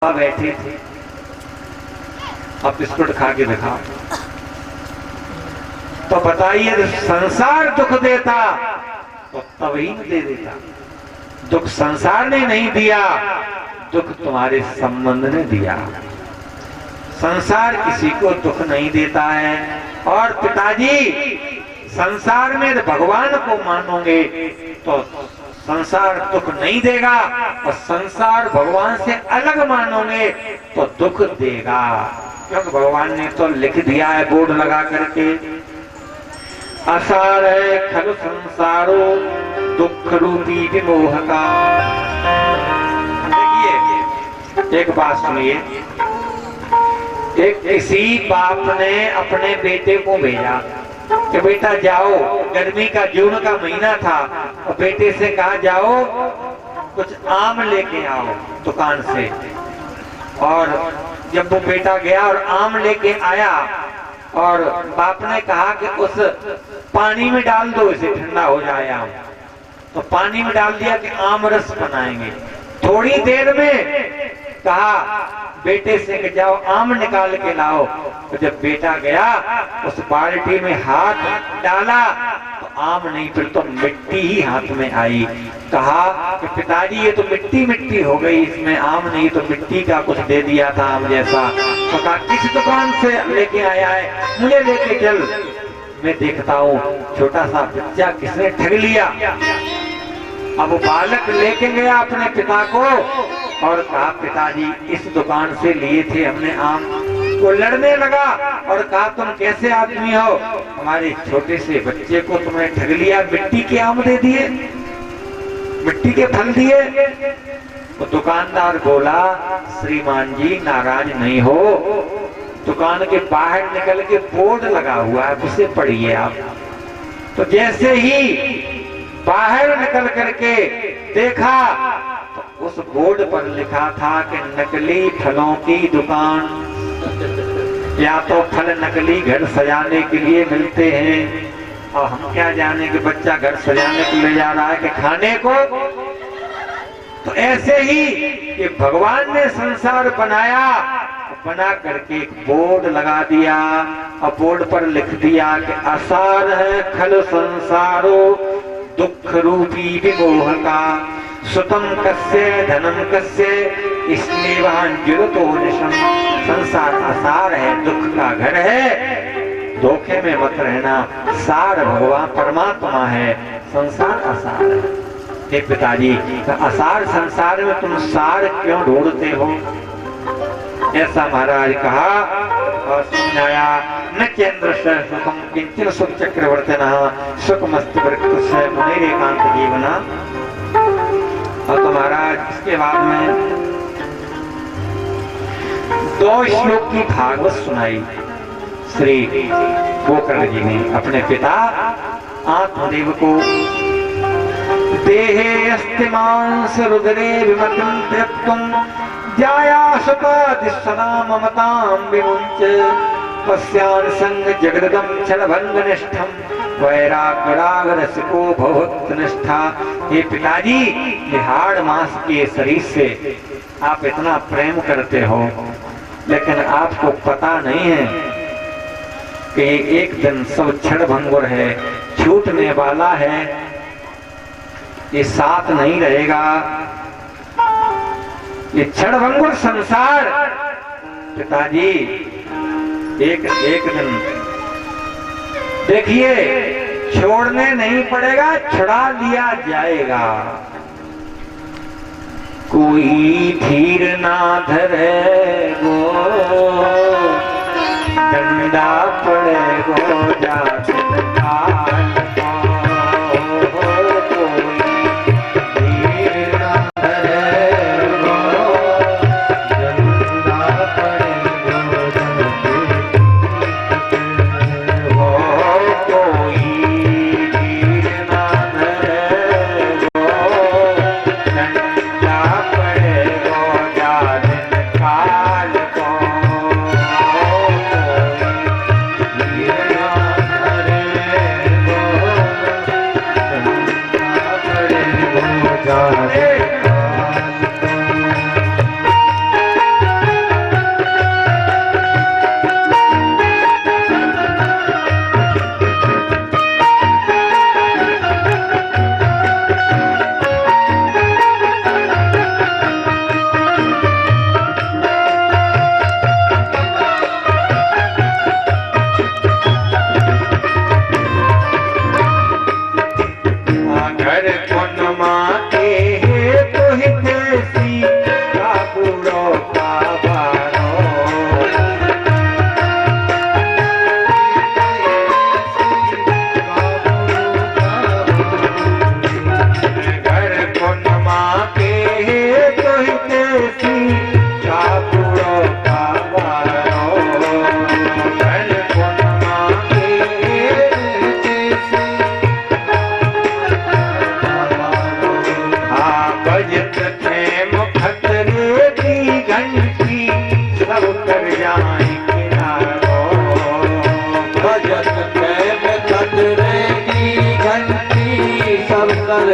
बैठे थे, अब बिस्कुट खा के दिखा। तो बताइए, संसार दुख देता तो तभी दे देता। दुख संसार ने नहीं दिया, दुख तुम्हारे संबंध ने दिया। संसार किसी को दुख नहीं देता है। और पिताजी, संसार में भगवान को मानोगे तो संसार दुख नहीं देगा, और संसार भगवान से अलग मानोगे तो दुख देगा। क्योंकि भगवान ने तो लिख दिया है बोर्ड लगा करके, असार है खलु संसारो दुख रूपी विमोह का। देखिए, एक बात सुनिए। एक किसी बाप ने अपने बेटे को भेजा कि बेटा जाओ, गर्मी का जून का महीना था, और बेटे से कहा जाओ कुछ आम लेके आओ दुकान से। और जब वो बेटा गया और आम लेके आया, और बाप ने कहा कि उस पानी में डाल दो, इसे ठंडा हो जाए आम। तो पानी में डाल दिया कि आम रस बनाएंगे। थोड़ी देर में कहा बेटे से कि जाओ आम निकाल के लाओ। तो जब बेटा गया, उस बाल्टी में हाथ डाला तो आम नहीं, फिर तो मिट्टी ही हाथ में आई। कहा कि पिताजी ये तो मिट्टी मिट्टी हो गई, इसमें आम नहीं तो मिट्टी का कुछ दे दिया था आम जैसा। तो कहा किस दुकान से लेके आया है, मुझे लेके चल, मैं देखता हूँ छोटा सा बच्चा किसने ठग लिया। अब बालक लेके गया अपने पिता को और कहा पिताजी इस दुकान से लिए थे हमने आम। वो लड़ने लगा और कहा तुम कैसे आदमी हो, हमारे छोटे से बच्चे को तुमने ठग लिया, मिट्टी के आम दे दिए, मिट्टी के फल दिए। वो दुकानदार बोला श्रीमान जी नाराज नहीं हो, दुकान के बाहर निकल के बोर्ड लगा हुआ है, उसे पढ़िए आप। तो जैसे ही बाहर निकल करके देखा तो उस बोर्ड पर लिखा था कि नकली फलों की दुकान। या तो फल नकली घर सजाने के लिए मिलते हैं, और हम क्या जाने कि बच्चा घर सजाने को ले जा रहा है कि खाने को। तो ऐसे ही कि भगवान ने संसार बनाया, बना करके एक बोर्ड लगा दिया, और बोर्ड पर लिख दिया कि असार है खल संसारो दुख रूपी विमोह का, सुतम कस्य धनम कस्य स्नेवान जुरतो निशम। संसार असार है, दुख का घर है, धोखे में मत रहना। सार भगवान परमात्मा है, संसार असार है। हे पिताजी, असार संसार में तुम सार क्यों ढूंढते हो, ऐसा महाराज कहा और समझाया। न केंद्र से सुखम किंचन सुख चक्रवर्तिना सुखमस्त वृक्षस्य मुनिरेकांत जीवना। और तो महाराज इसके बाद में 2 श्लोक की भागवत सुनाई श्री गोकर्ण जी ने अपने पिता आत्मदेव को। देहे अस्तिमांस रुद्रे विमतं तृप्तुम जाया सुपादिस्सदा ममतां विमुञ्च पश्यान संग जगदम छल भंग निष्ठम वैराग्यरसिको भवत् निष्ठा। ये पिताजी, हाड़ मास के शरीर से आप इतना प्रेम करते हो, लेकिन आपको पता नहीं है कि एक दिन सब क्षण भंगुर है, छूटने वाला है, ये साथ नहीं रहेगा। ये क्षणभंगुर संसार पिताजी एक दिन देखिए छोड़ने नहीं पड़ेगा, छुड़ा लिया जाएगा। कोई धीर ना धरे गो, डंडा पड़े गो जात हरे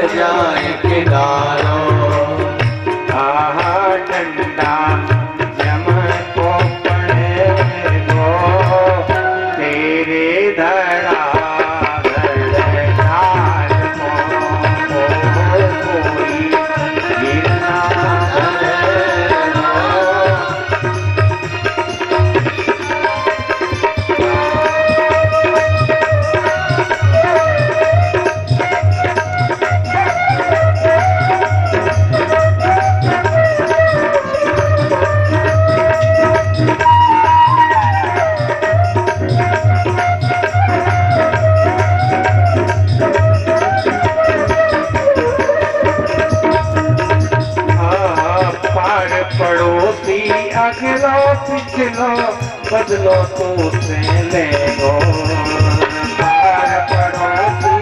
जाए किनारों। आहा डंडा जम को पड़ेगो तेरे धरा ढाल को कोई गिरना पड़ोसी अगलो पिछलो बदलो तो से ले गो। पार पड़ोसी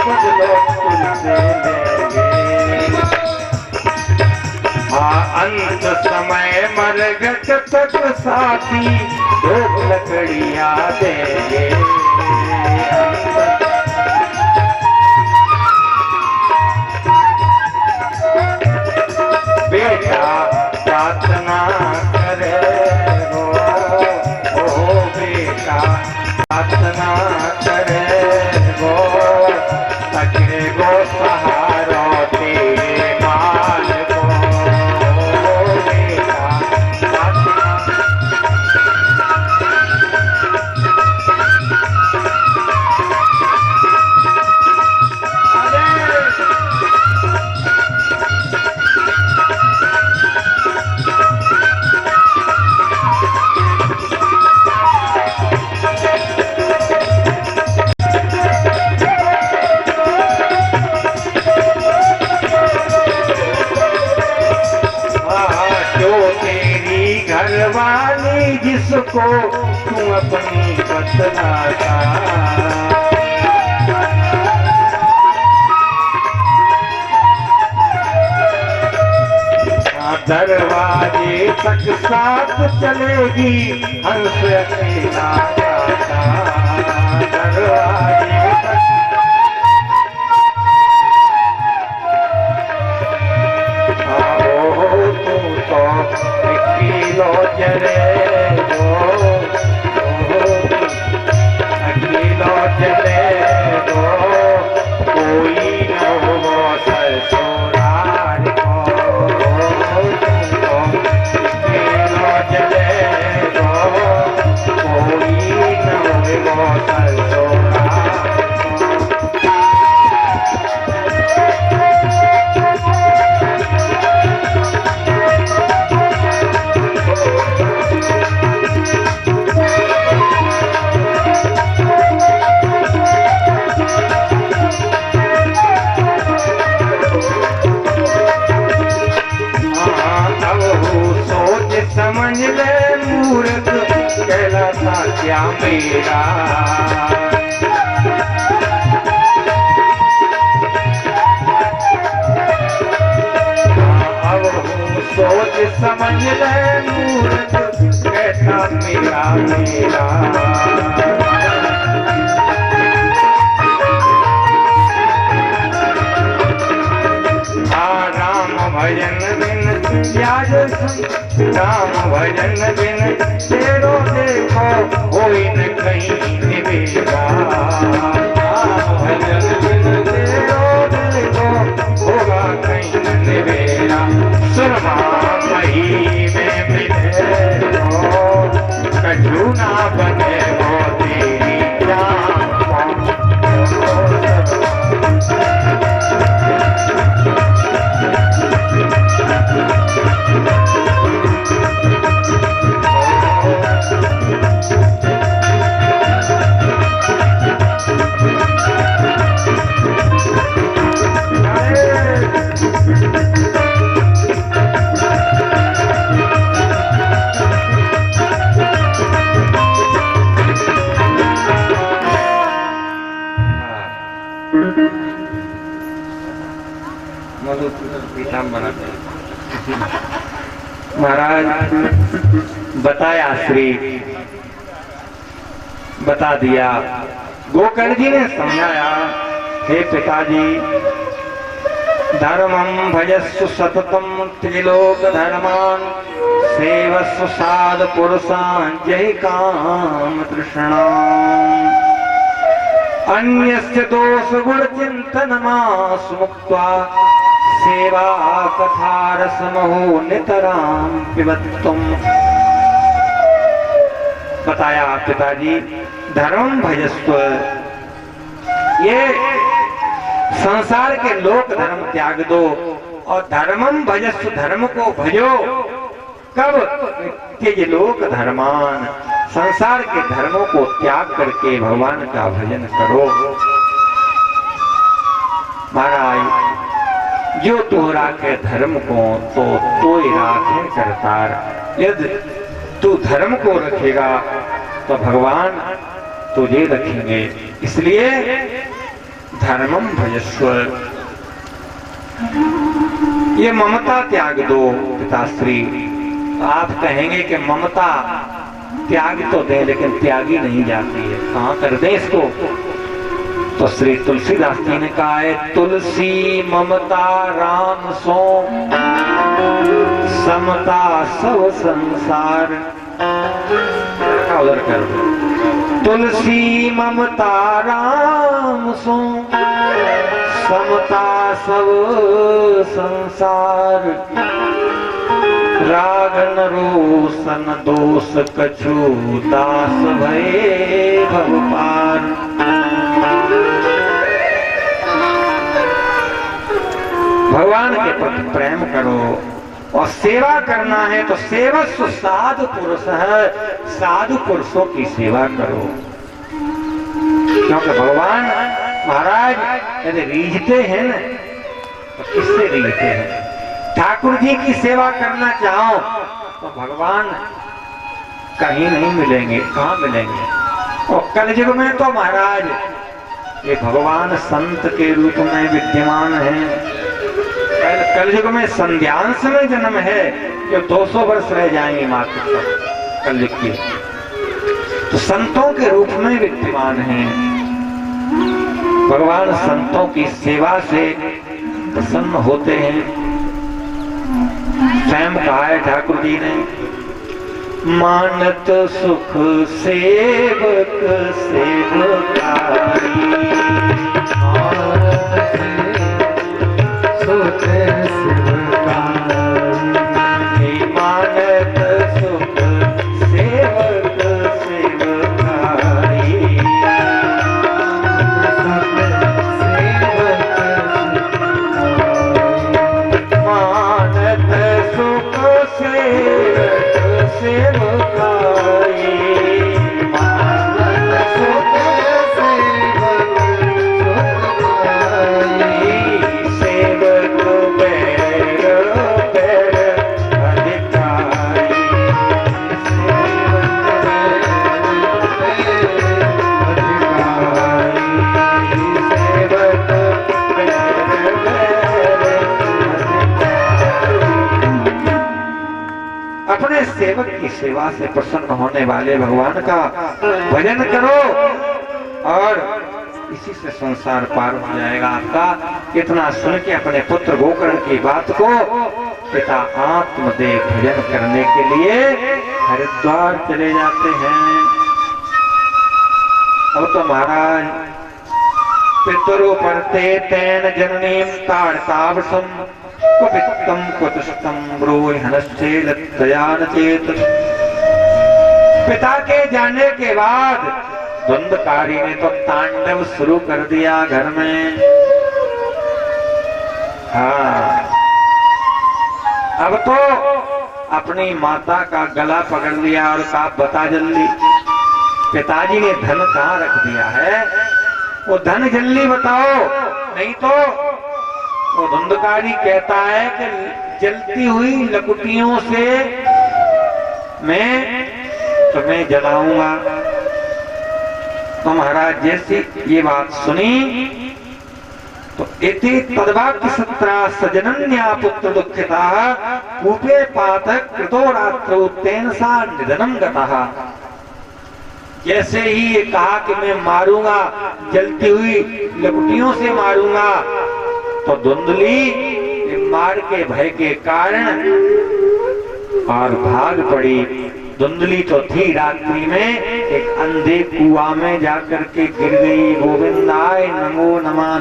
बदलो तुझसे लेंगे। हाँ अंत समय मरघट तक साथी दो लकड़ियां देंगे। बेटा प्रार्थना करे गो ओ बेटा प्रार्थना करे गो सके गो सहारो तेरे माल को। ओ बेटा प्रार्थना घरवाली जिसको तू अपनी बतलाता। दरवाजे तक साथ चलेगी हंस अकेला जाता। दरवाजे तक तू तो अकेलो जरे गो अकेलो जरे गो कोई न हो ससुराल को। अकेलो जरे गो कोई न हो ससुराल। समझ ले मूर्ख कहलाता क्या मेरा। अब सोच समझ ले मूर्ख कहता मेरा मेरा। भजन बिन याद राम भजन बिन तेरो देखो कोई न कहीं निवेगा। राम भजन बिन तेरो देखो होगा कहीं न निवेगा। सुरमा मही में मिले हो कछु ना बने वो तेरी जान। महाराज बताया श्री बता दिया। गोकर्ण जी ने समझाया हे पिताजी, धर्मं भजस्व सततं त्रिलोक धर्मान् सेवस्व साध पुरुषान् जय काम तृष्णाम्। अन्यस्य दोष गुण चिंतनमासु मुक्त्वा सेवा कथा रसमहो नितरां पिबत्तुम। बताया पिताजी, धर्मं भजस्व, ये संसार के लोक धर्म त्याग दो और धर्मम भजस्व, धर्म को भजो। कब? कि ये लोक धर्मान, संसार के धर्मों को त्याग करके भगवान का भजन करो। महाराज, जो तू राखे धर्म को तो ही राखे करतार। यदि तू धर्म को रखेगा तो भगवान तुझे रखेंगे। इसलिए धर्मम भजस्व, ये ममता त्याग दो पिताश्री। तो आप कहेंगे कि ममता त्याग तो दे, लेकिन त्यागी नहीं जाती है, कहाँ कर दे इसको? तो श्री तुलसीदास जी ने कहा है, तुलसी ममता राम सो समता सब संसार। उधर कर दो, तुलसी ममता राम सो समता सब संसार। रागन रोशन दोष कछु दास भये भव पार। भगवान के प्रति प्रेम करो और सेवा करना है तो सेवस्व साधु पुरुष है, साधु पुरुषों की सेवा करो। क्योंकि भगवान महाराज यदि रीझते हैं ना, तो किससे रीझते हैं? ठाकुर जी की सेवा करना चाहो तो भगवान कहीं नहीं मिलेंगे। कहाँ मिलेंगे? और कलयुग में तो महाराज ये भगवान संत के रूप में विद्यमान है। कलयुग में संध्यांश में जन्म है, जो 200 वर्ष रह जाएंगे मात्र कलयुग की, तो संतों के रूप में विद्यमान है। भगवान संतों की सेवा से प्रसन्न होते हैं। स्वयं कहा है ठाकुर जी ने, मानत सुख सेवक सेवकारी। मानत सुख सेवक सेवकारी। मानत सुख सेवक सेवकारी। मानत सुख सेवक सेवकारी। सेवक अपने सेवक की सेवा से प्रसन्न होने वाले भगवान का भजन करो और इसी से संसार पार हो जाएगा आपका। इतना सुन के अपने पुत्र गोकर्ण की बात को पिता आत्मदेव भजन करने के लिए हरिद्वार चले जाते हैं। अब तो महाराज पितरो परते तेन जननीम ताड़तावसम कुपित्तम कुतुष्टम ब्रूहनश्चेद दयान चेत। पिता के जाने के बाद धुंधकारी ने तो तांडव शुरू कर दिया घर में। हाँ, अब तो अपनी माता का गला पकड़ लिया और कहा बता जल्दी पिताजी ने धन कहाँ रख दिया है, वो धन जल्दी बताओ, नहीं तो वो धुंधकारी कहता है कि जलती हुई लकुटियों से मैं तुम्हें जलाऊंगा। तो महाराज जैसी ये बात सुनी तो इति तद्वाक्य सत्रा सजनन्या पुत्र दुखिता कूपे पातक कृतो रात्रौ तेन सा निधनम गतः। जैसे ही ये कहा कि मैं मारूंगा, जलती हुई लपटियों से मारूंगा, तो धुंधली मार के भय के कारण और भाग पड़ी। धुंधली तो थी रात्रि में, एक अंधे कुआ में जाकर के गिर गई। गोविंदाय नमो नमः।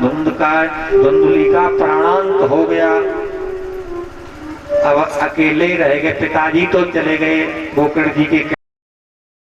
धुंधली का प्राणांत हो गया। अब अकेले रह गए, पिताजी तो चले गए गोकर्ण जी के।